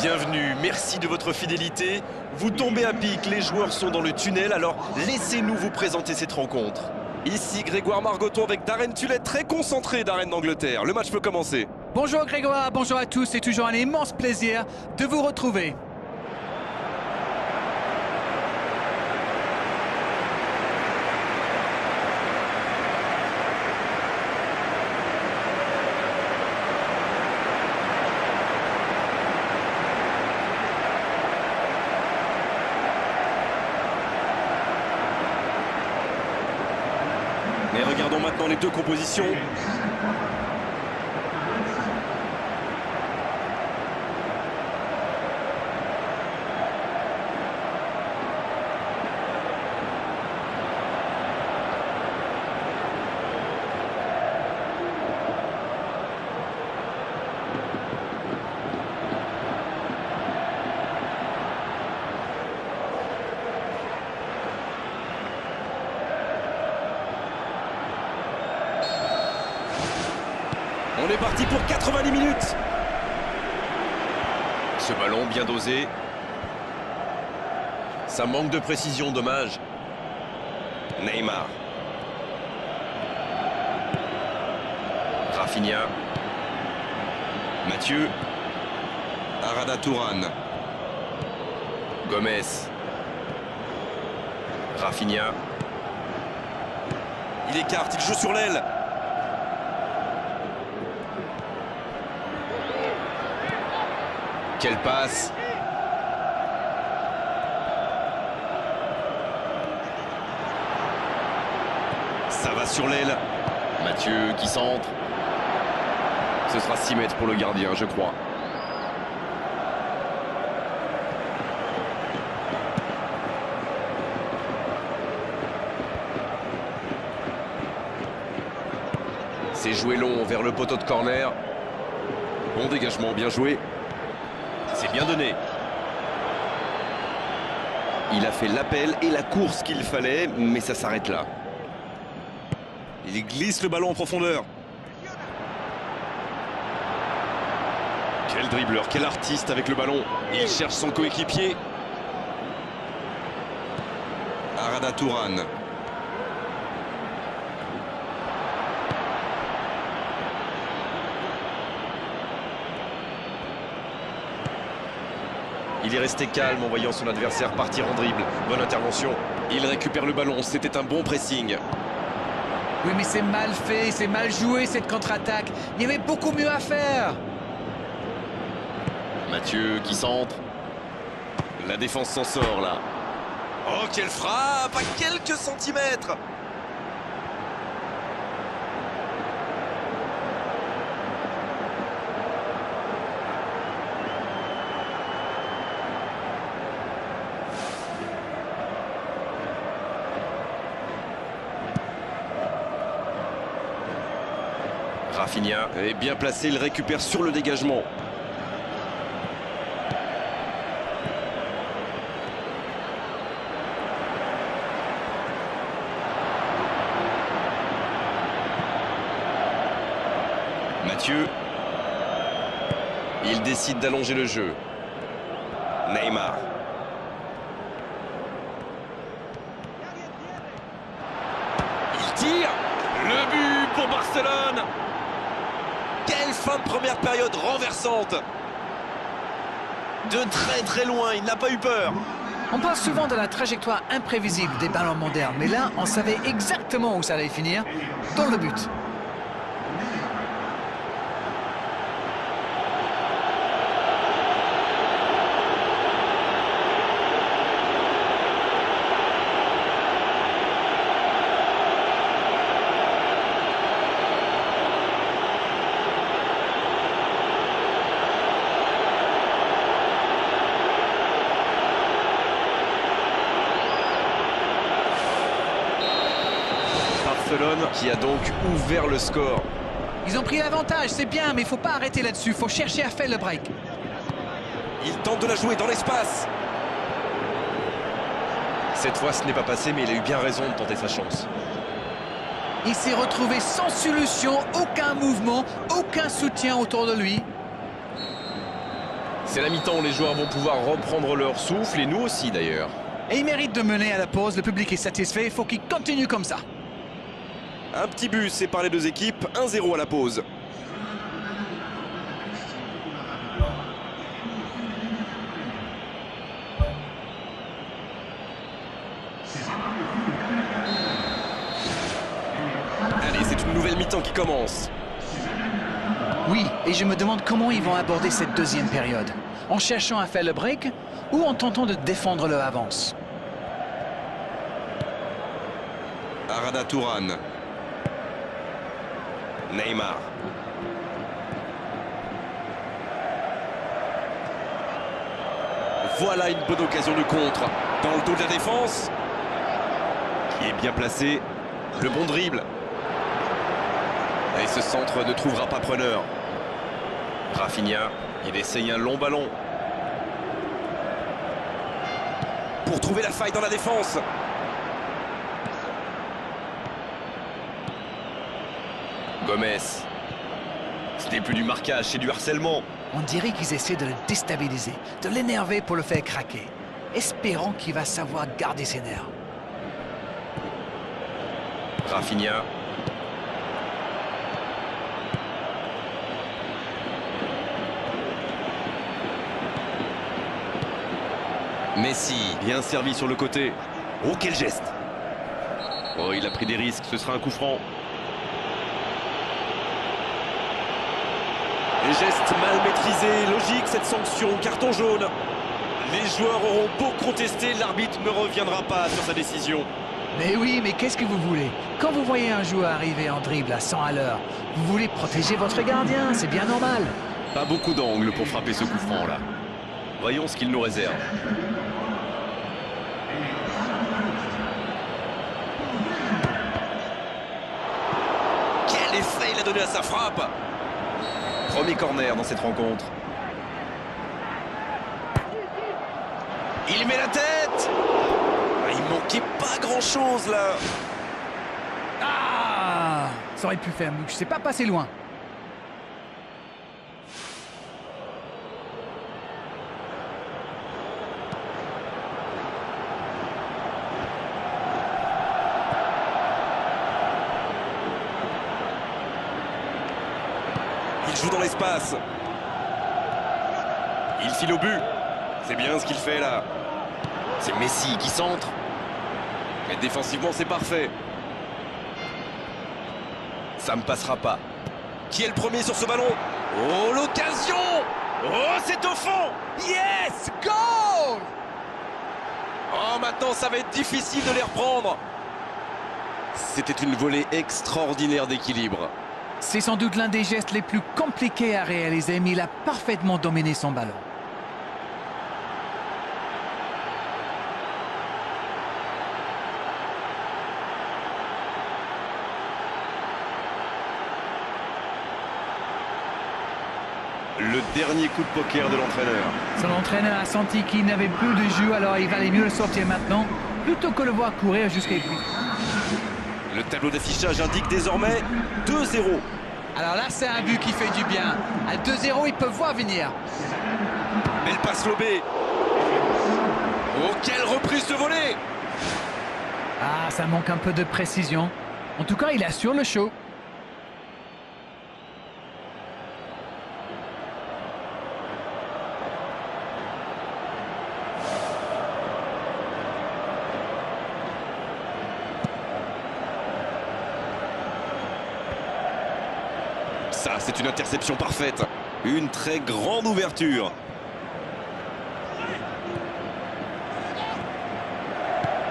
Bienvenue, merci de votre fidélité. Vous tombez à pic, les joueurs sont dans le tunnel, alors laissez-nous vous présenter cette rencontre. Ici Grégoire Margoton avec Darren Tullet, très concentré Darren d'Angleterre. Le match peut commencer. Bonjour Grégoire, bonjour à tous, c'est toujours un immense plaisir de vous retrouver. Mais regardons maintenant les deux compositions. On est parti pour 90 minutes. Ce ballon bien dosé. Ça manque de précision, dommage. Neymar. Rafinha. Mathieu. Arada Turan. Gomez. Rafinha. Il écarte, il joue sur l'aile. Quelle passe! Ça va sur l'aile. Mathieu qui centre. Ce sera 6 mètres pour le gardien, je crois. C'est joué long vers le poteau de corner. Bon dégagement, bien joué. C'est bien donné. Il a fait l'appel et la course qu'il fallait, mais ça s'arrête là. Il glisse le ballon en profondeur. Quel dribbleur, quel artiste avec le ballon. Il cherche son coéquipier. Arada Turan. Il est resté calme en voyant son adversaire partir en dribble. Bonne intervention. Il récupère le ballon. C'était un bon pressing. Oui, mais c'est mal fait, c'est mal joué cette contre-attaque. Il y avait beaucoup mieux à faire. Mathieu qui centre. La défense s'en sort là. Oh, quelle frappe à quelques centimètres. Rafinha est bien placé, il récupère sur le dégagement. Mathieu. Il décide d'allonger le jeu. Neymar. Il tire. Le but pour Barcelone. Quelle fin de première période renversante. De très très loin, il n'a pas eu peur. On parle souvent de la trajectoire imprévisible des ballons modernes, mais là, on savait exactement où ça allait finir, dans le but. Barcelone qui a donc ouvert le score. Ils ont pris l'avantage, c'est bien, mais il ne faut pas arrêter là-dessus. Il faut chercher à faire le break. Il tente de la jouer dans l'espace. Cette fois, ce n'est pas passé, mais il a eu bien raison de tenter sa chance. Il s'est retrouvé sans solution, aucun mouvement, aucun soutien autour de lui. C'est la mi-temps où les joueurs vont pouvoir reprendre leur souffle, et nous aussi d'ailleurs. Et il mérite de mener à la pause, le public est satisfait, il faut qu'il continue comme ça. Un petit but sépare les deux équipes, 1-0 à la pause. Allez, c'est une nouvelle mi-temps qui commence. Oui, et je me demande comment ils vont aborder cette deuxième période. En cherchant à faire le break ou en tentant de défendre leur avance. Arada Turan. Neymar. Voilà une bonne occasion de contre. Dans le dos de la défense. Qui est bien placé. Le bon dribble. Et ce centre ne trouvera pas preneur. Rafinha, il essaye un long ballon. Pour trouver la faille dans la défense. Gomez. Ce n'est plus du marquage, c'est du harcèlement. On dirait qu'ils essaient de le déstabiliser, de l'énerver pour le faire craquer. Espérons qu'il va savoir garder ses nerfs. Rafinha. Messi, bien servi sur le côté. Oh, quel geste! Oh, il a pris des risques, ce sera un coup franc. Les gestes mal maîtrisés, logique cette sanction, carton jaune. Les joueurs auront beau contester, l'arbitre ne reviendra pas sur sa décision. Mais oui, mais qu'est-ce que vous voulez? Quand vous voyez un joueur arriver en dribble à 100 à l'heure, vous voulez protéger votre gardien, c'est bien normal. Pas beaucoup d'angles pour frapper ce coup franc là. Voyons ce qu'il nous réserve. Quel effet il a donné à sa frappe! Premier corner dans cette rencontre. Il met la tête! Il manquait pas grand-chose là. Ah! Ça aurait pu faire mieux, je sais pas passer loin. Il joue dans l'espace. Il file au but. C'est bien ce qu'il fait là. C'est Messi qui centre. Mais défensivement, c'est parfait. Ça ne passera pas. Qui est le premier sur ce ballon? Oh, l'occasion! Oh, c'est au fond! Yes! Goal! Oh, maintenant, ça va être difficile de les reprendre. C'était une volée extraordinaire d'équilibre. C'est sans doute l'un des gestes les plus compliqués à réaliser, mais il a parfaitement dominé son ballon. Le dernier coup de poker de l'entraîneur. Son entraîneur a senti qu'il n'avait plus de jus, alors il valait mieux le sortir maintenant, plutôt que le voir courir jusqu'à lui. Le tableau d'affichage indique désormais 2-0. Alors là, c'est un but qui fait du bien. À 2-0, ils peuvent voir venir. Belle passe lobée. Oh, quelle reprise de volée! Ah, ça manque un peu de précision. En tout cas, il assure le show. Ça, c'est une interception parfaite. Une très grande ouverture.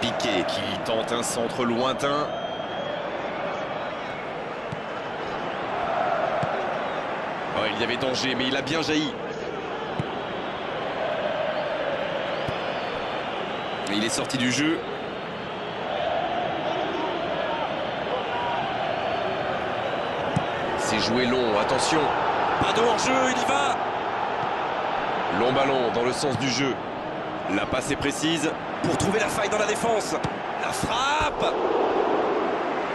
Piqué qui tente un centre lointain. Oh, il y avait danger, mais il a bien jailli. Il est sorti du jeu. C'est joué long, attention. Pas de hors-jeu, il y va. Long ballon dans le sens du jeu. La passe est précise pour trouver la faille dans la défense. La frappe.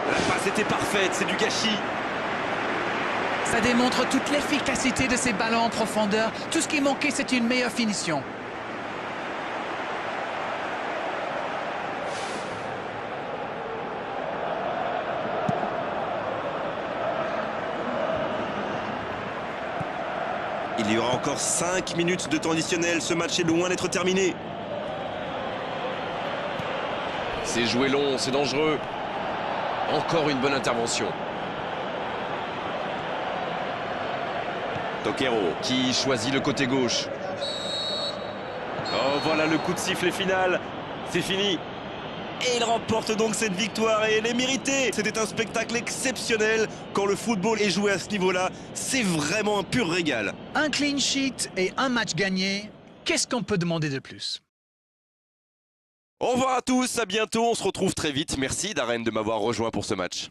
La passe était parfaite, c'est du gâchis. Ça démontre toute l'efficacité de ces ballons en profondeur. Tout ce qui manquait, c'est une meilleure finition. Il y aura encore 5 minutes de temps additionnel. Ce match est loin d'être terminé. C'est joué long, c'est dangereux. Encore une bonne intervention. Toquero qui choisit le côté gauche. Oh, voilà le coup de sifflet final. C'est fini. Et il remporte donc cette victoire et elle est méritée. C'était un spectacle exceptionnel. Quand le football est joué à ce niveau-là, c'est vraiment un pur régal. Un clean sheet et un match gagné. Qu'est-ce qu'on peut demander de plus? Au revoir à tous, à bientôt. On se retrouve très vite. Merci Darren de m'avoir rejoint pour ce match.